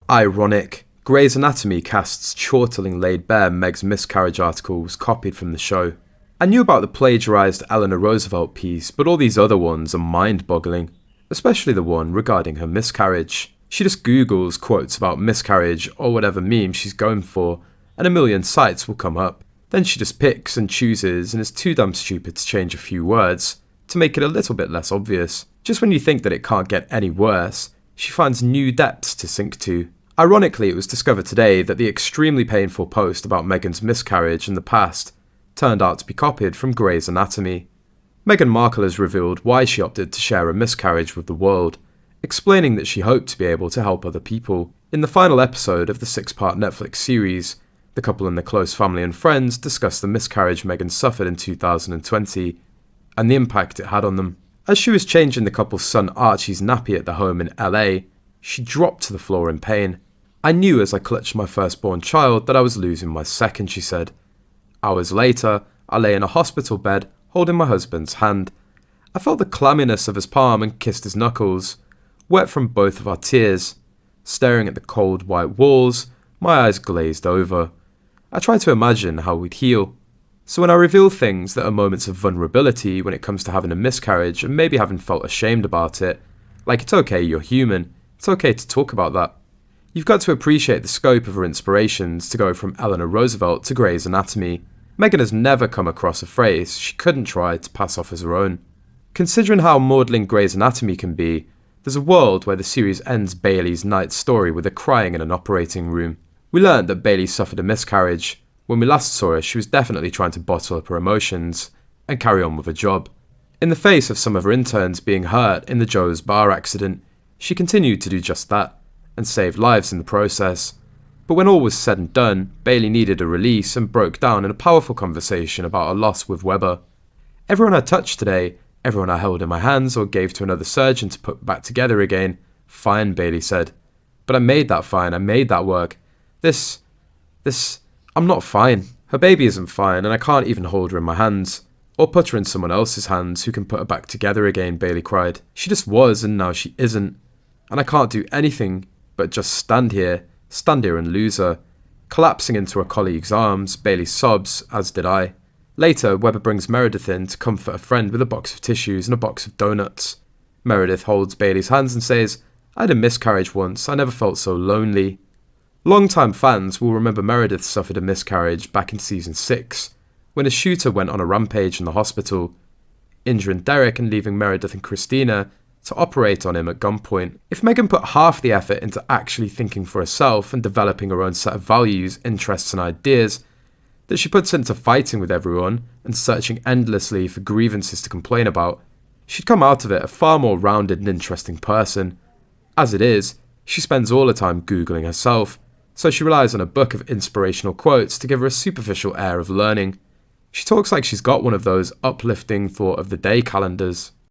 Ironic. Grey's Anatomy cast's Chortling laid bare Meg's miscarriage article was copied from the show. I knew about the plagiarized Eleanor Roosevelt piece, but all these other ones are mind-boggling. Especially the one regarding her miscarriage. She just Googles quotes about miscarriage or whatever meme she's going for, and a million sites will come up. Then she just picks and chooses and is too damn stupid to change a few words, to make it a little bit less obvious. Just when you think that it can't get any worse, she finds new depths to sink to. Ironically, it was discovered today that the extremely painful post about Meghan's miscarriage in the past turned out to be copied from Grey's Anatomy. Meghan Markle has revealed why she opted to share a miscarriage with the world, explaining that she hoped to be able to help other people. In the final episode of the 6-part Netflix series, the couple and their close family and friends discuss the miscarriage Meghan suffered in 2020 and the impact it had on them. As she was changing the couple's son Archie's nappy at the home in LA, she dropped to the floor in pain. "I knew as I clutched my firstborn child that I was losing my second," she said. "Hours later, I lay in a hospital bed holding my husband's hand. I felt the clamminess of his palm and kissed his knuckles, wet from both of our tears. Staring at the cold white walls, my eyes glazed over. I tried to imagine how we'd heal. So when I reveal things that are moments of vulnerability when it comes to having a miscarriage and maybe having felt ashamed about it, like it's okay, you're human, it's okay to talk about that. You've got to appreciate the scope of her inspirations to go from Eleanor Roosevelt to Grey's Anatomy. Meghan has never come across a phrase she couldn't try to pass off as her own. Considering how maudlin Grey's Anatomy can be, there's a world where the series ends Bailey's night story with her crying in an operating room. We learned that Bailey suffered a miscarriage. When we last saw her, she was definitely trying to bottle up her emotions and carry on with her job. In the face of some of her interns being hurt in the Joe's bar accident, she continued to do just that, and saved lives in the process. But when all was said and done, Bailey needed a release and broke down in a powerful conversation about her loss with Weber. "Everyone I touched today, everyone I held in my hands or gave to another surgeon to put back together again, fine," Bailey said. "But I made that fine, I made that work. I'm not fine. Her baby isn't fine and I can't even hold her in my hands. Or put her in someone else's hands who can put her back together again," Bailey cried. "She just was and now she isn't. And I can't do anything but just stand here and lose her." Collapsing into her colleague's arms, Bailey sobs, as did I. Later, Weber brings Meredith in to comfort a friend with a box of tissues and a box of donuts. Meredith holds Bailey's hands and says, "I had a miscarriage once, I never felt so lonely." Long-time fans will remember Meredith suffered a miscarriage back in season 6, when a shooter went on a rampage in the hospital, injuring Derek and leaving Meredith and Christina to operate on him at gunpoint. If Meghan put half the effort into actually thinking for herself and developing her own set of values, interests and ideas that she puts into fighting with everyone and searching endlessly for grievances to complain about, she'd come out of it a far more rounded and interesting person. As it is, she spends all her time Googling herself, so she relies on a book of inspirational quotes to give her a superficial air of learning. She talks like she's got one of those uplifting thought of the day calendars.